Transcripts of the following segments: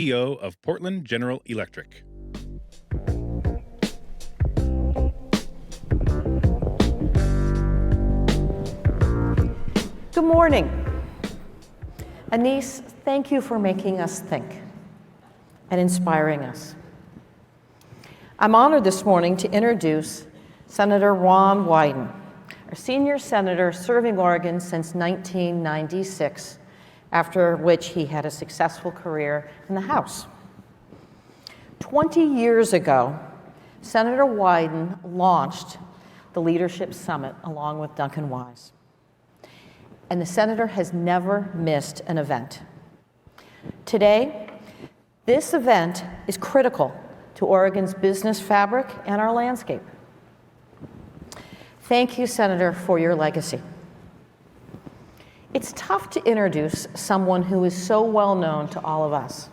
CEO of Portland General Electric. Good morning. Anise, thank you for making us think and inspiring us. I'm honored this morning to introduce Senator Ron Wyden, our senior senator serving Oregon since 1996, after which he had a successful career in the House. 20 years ago, Senator Wyden launched the Leadership Summit along with Duncan Wise. And the senator has never missed an event. Today, this event is critical to Oregon's business fabric and our landscape. Thank you, Senator, for your legacy. It's tough to introduce someone who is so well known to all of us.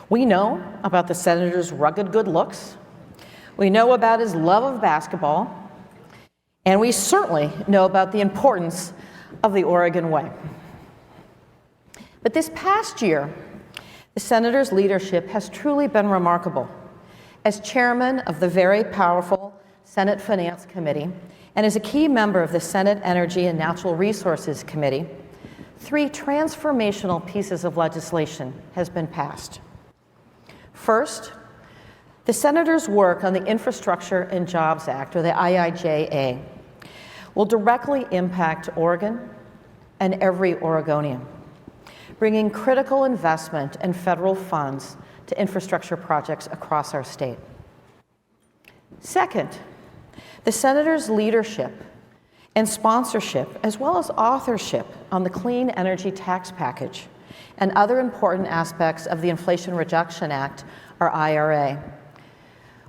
We know about the senator's rugged good looks. We know about his love of basketball. And we certainly know about the importance of the Oregon way. But this past year, the senator's leadership has truly been remarkable. As chairman of the very powerful Senate Finance Committee, and as a key member of the Senate Energy and Natural Resources Committee, 3 transformational pieces of legislation has been passed. First, the senator's work on the Infrastructure and Jobs Act, or the IIJA, will directly impact Oregon and every Oregonian, bringing critical investment and federal funds to infrastructure projects across our state. Second, the senator's leadership and sponsorship, as well as authorship on the Clean Energy Tax Package and other important aspects of the Inflation Reduction Act, or IRA,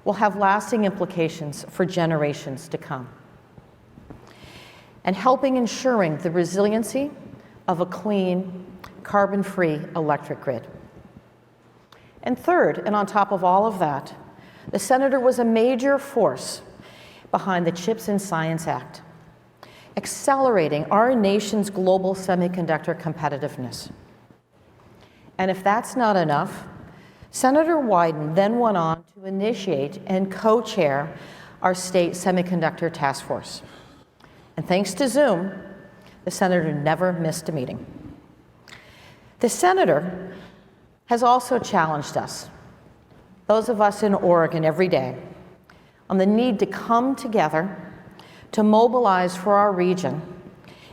will have lasting implications for generations to come, and helping ensuring the resiliency of a clean, carbon-free electric grid. And third, and on top of all of that, the senator was a major force behind the CHIPS and Science Act, accelerating our nation's global semiconductor competitiveness. And if that's not enough, Senator Wyden then went on to initiate and co-chair our state semiconductor task force. And thanks to Zoom, the senator never missed a meeting. The senator has also challenged us, those of us in Oregon every day, on the need to come together, to mobilize for our region,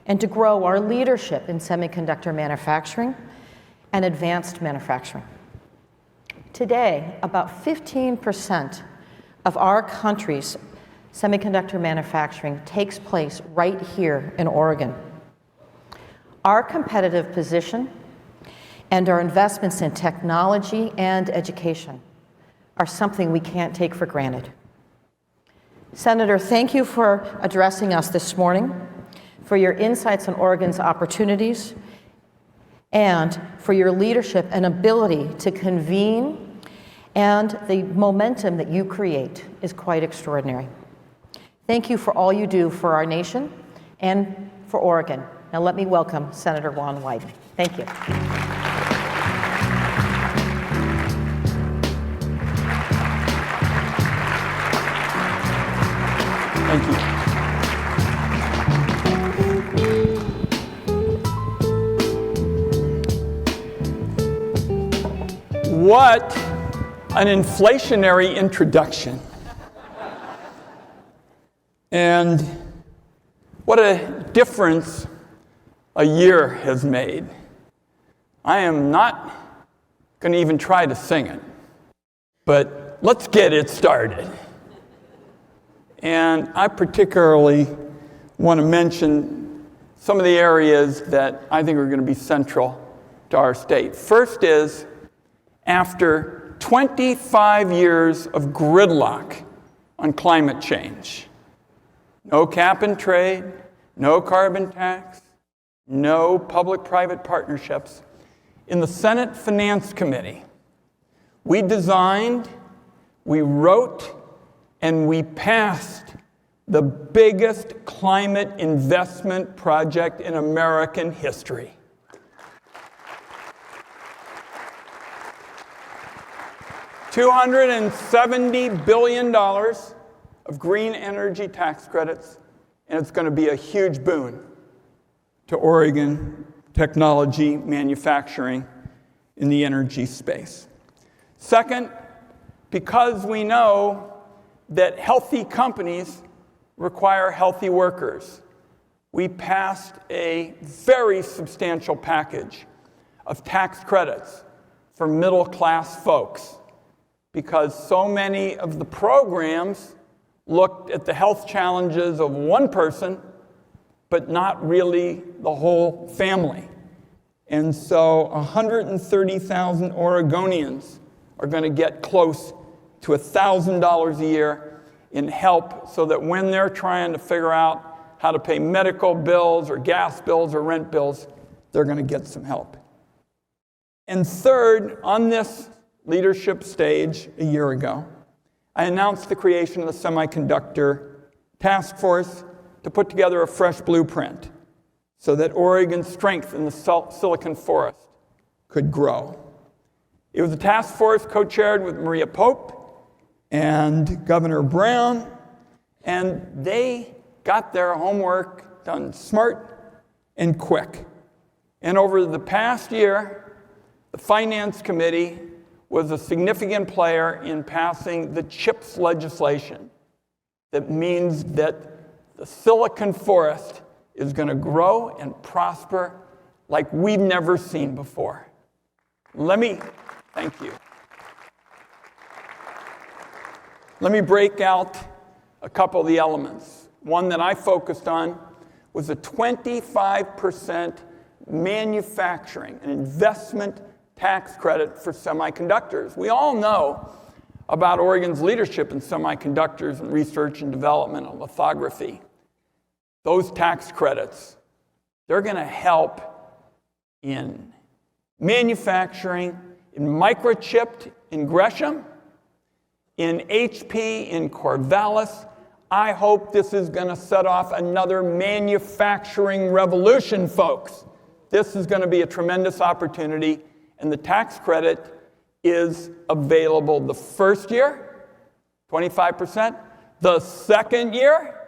and to grow our leadership in semiconductor manufacturing and advanced manufacturing. Today, about 15% of our country's semiconductor manufacturing takes place right here in Oregon. Our competitive position and our investments in technology and education are something we can't take for granted. Senator, thank you for addressing us this morning, for your insights on Oregon's opportunities, and for your leadership and ability to convene, and the momentum that you create is quite extraordinary. Thank you for all you do for our nation and for Oregon. Now let me welcome Senator Ron Wyden. Thank you. Thank you. What an inflationary introduction. And what a difference a year has made. I am not going to even try to sing it, but let's get it started. And I particularly want to mention some of the areas that I think are going to be central to our state. First is, after 25 years of gridlock on climate change, no cap and trade, no carbon tax, no public-private partnerships, in the Senate Finance Committee, we designed, we wrote, and we passed the biggest climate investment project in American history. $270 billion of green energy tax credits, and it's going to be a huge boon to Oregon technology manufacturing in the energy space. Second, because we know that healthy companies require healthy workers, we passed a very substantial package of tax credits for middle-class folks, because so many of the programs looked at the health challenges of one person, but not really the whole family. And so 130,000 Oregonians are going to get close to $1,000 a year in help, so that when they're trying to figure out how to pay medical bills or gas bills or rent bills, they're going to get some help. And third, on this leadership stage a year ago, I announced the creation of the Semiconductor Task Force to put together a fresh blueprint so that Oregon's strength in the Silicon Forest could grow. It was a task force co-chaired with Maria Pope and Governor Brown, and they got their homework done smart and quick. And over the past year, the Finance Committee was a significant player in passing the CHIPS legislation. That means that the Silicon Forest is going to grow and prosper like we've never seen before. Thank you. Let me break out a couple of the elements. One that I focused on was a 25% manufacturing and investment tax credit for semiconductors. We all know about Oregon's leadership in semiconductors and research and development and lithography. Those tax credits, they're going to help in manufacturing, in microchipped in Gresham, in HP in Corvallis. I hope this is going to set off another manufacturing revolution, folks. This is going to be a tremendous opportunity. And the tax credit is available the first year, 25%, the second year,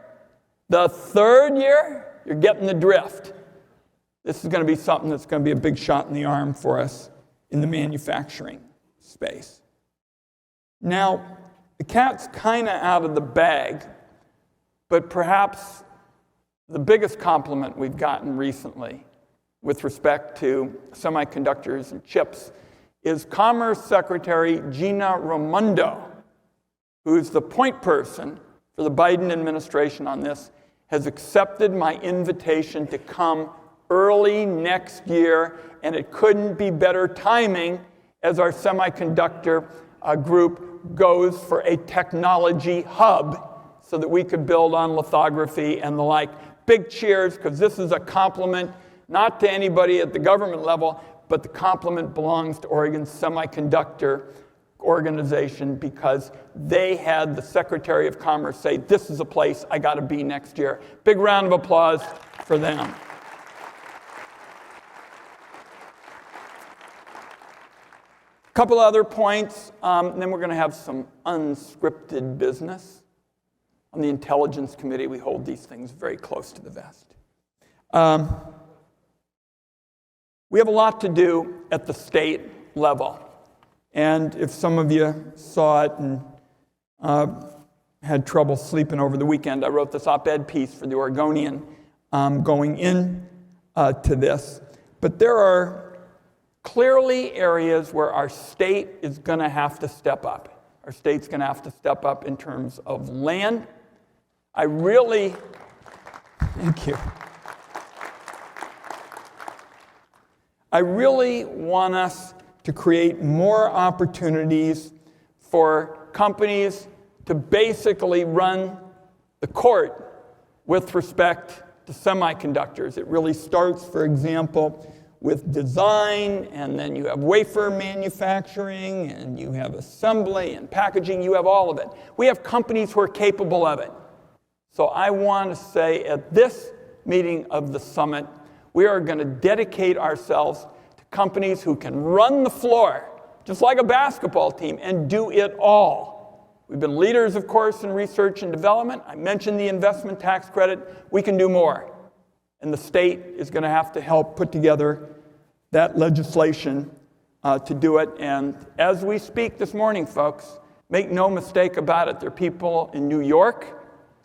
the third year. You're getting the drift. This is going to be something that's going to be a big shot in the arm for us in the manufacturing space. Now, the cat's kind of out of the bag, but perhaps the biggest compliment we've gotten recently with respect to semiconductors and chips is Commerce Secretary Gina Raimondo, who's the point person for the Biden administration on this, has accepted my invitation to come early next year, and it couldn't be better timing as our semiconductor group goes for a technology hub so that we could build on lithography and the like. Big cheers, because this is a compliment not to anybody at the government level, but the compliment belongs to Oregon's semiconductor organization, because they had the Secretary of Commerce say, this is a place I got to be next year. Big round of applause for them. A couple other points, and then we're going to have some unscripted business. On the Intelligence Committee, we hold these things very close to the vest. We have a lot to do at the state level. And if some of you saw it and had trouble sleeping over the weekend, I wrote this op-ed piece for the Oregonian going in to this. But there are clearly areas where our state is going to have to step up. Our state's going to have to step up in terms of land. Thank you. I really want us to create more opportunities for companies to basically run the court with respect to semiconductors. It really starts, for example, with design, and then you have wafer manufacturing, and you have assembly and packaging. You have all of it. We have companies who are capable of it. So I want to say at this meeting of the summit, we are going to dedicate ourselves to companies who can run the floor just like a basketball team, and do it all. We've been leaders, of course, in research and development. I mentioned the investment tax credit. We can do more. And the state is going to have to help put together that legislation to do it. And as we speak this morning, folks, make no mistake about it. There are people in New York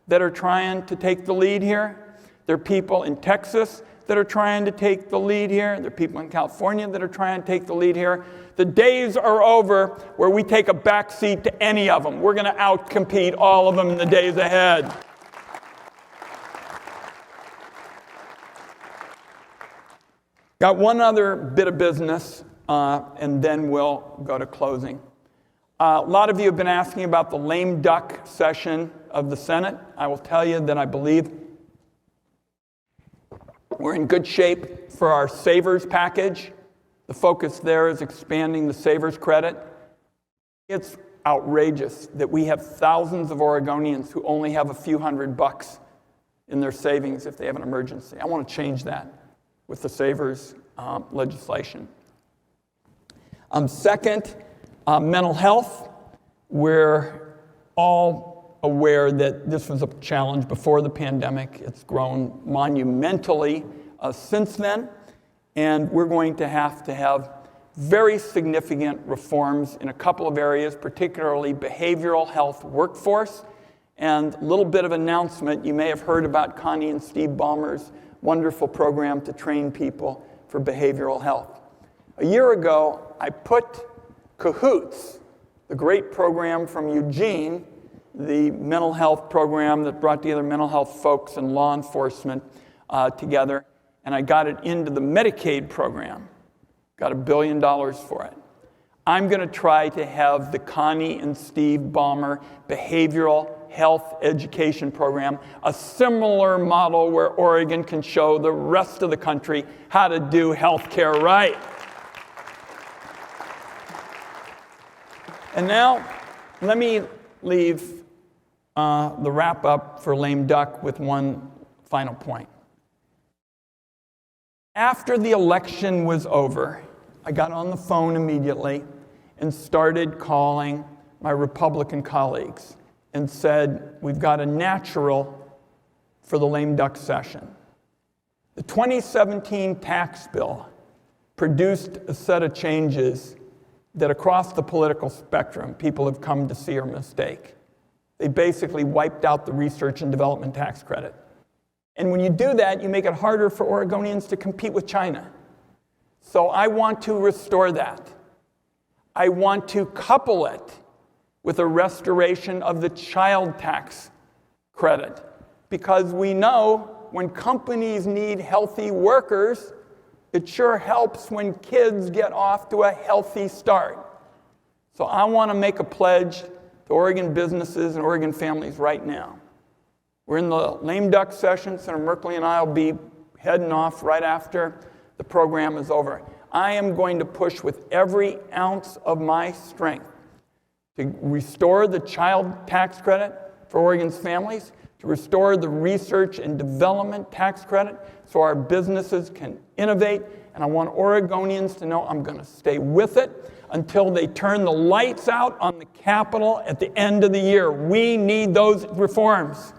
that are trying to take the lead here. There are people in Texas that are trying to take the lead here. There are people in California that are trying to take the lead here. The days are over where we take a back seat to any of them. We're going to outcompete all of them in the days ahead. Got one other bit of business, and then we'll go to closing. A lot of you have been asking about the lame duck session of the Senate. I will tell you that I believe we're in good shape for our Savers package. The focus there is expanding the Savers credit. It's outrageous that we have thousands of Oregonians who only have a few $100 in their savings if they have an emergency. I want to change that with the Savers legislation. Second, mental health. We're all aware that this was a challenge before the pandemic. It's grown monumentally since then, and we're going to have very significant reforms in a couple of areas, particularly behavioral health workforce. And a little bit of announcement, you may have heard about Connie and Steve Ballmer's wonderful program to train people for behavioral health. A year ago, I put Cahoots, the great program from Eugene, the mental health program that brought together mental health folks and law enforcement together, and I got it into the Medicaid program. Got $1 billion for it. I'm going to try to have the Connie and Steve Ballmer behavioral health education program, a similar model where Oregon can show the rest of the country how to do health care right. And now, let me leave the wrap up for lame duck with one final point. After the election was over, I got on the phone immediately and started calling my Republican colleagues and said, we've got a natural for the lame duck session. The 2017 tax bill produced a set of changes that across the political spectrum people have come to see are a mistake. They basically wiped out the research and development tax credit. And when you do that, you make it harder for Oregonians to compete with China. So I want to restore that. I want to couple it with a restoration of the child tax credit, because we know when companies need healthy workers, it sure helps when kids get off to a healthy start. So I want to make a pledge to Oregon businesses and Oregon families right now. We're in the lame duck session. Senator Merkley and I will be heading off right after the program is over. I am going to push with every ounce of my strength to restore the child tax credit for Oregon's families, to restore the research and development tax credit so our businesses can innovate. And I want Oregonians to know I'm going to stay with it until they turn the lights out on the Capitol at the end of the year. We need those reforms.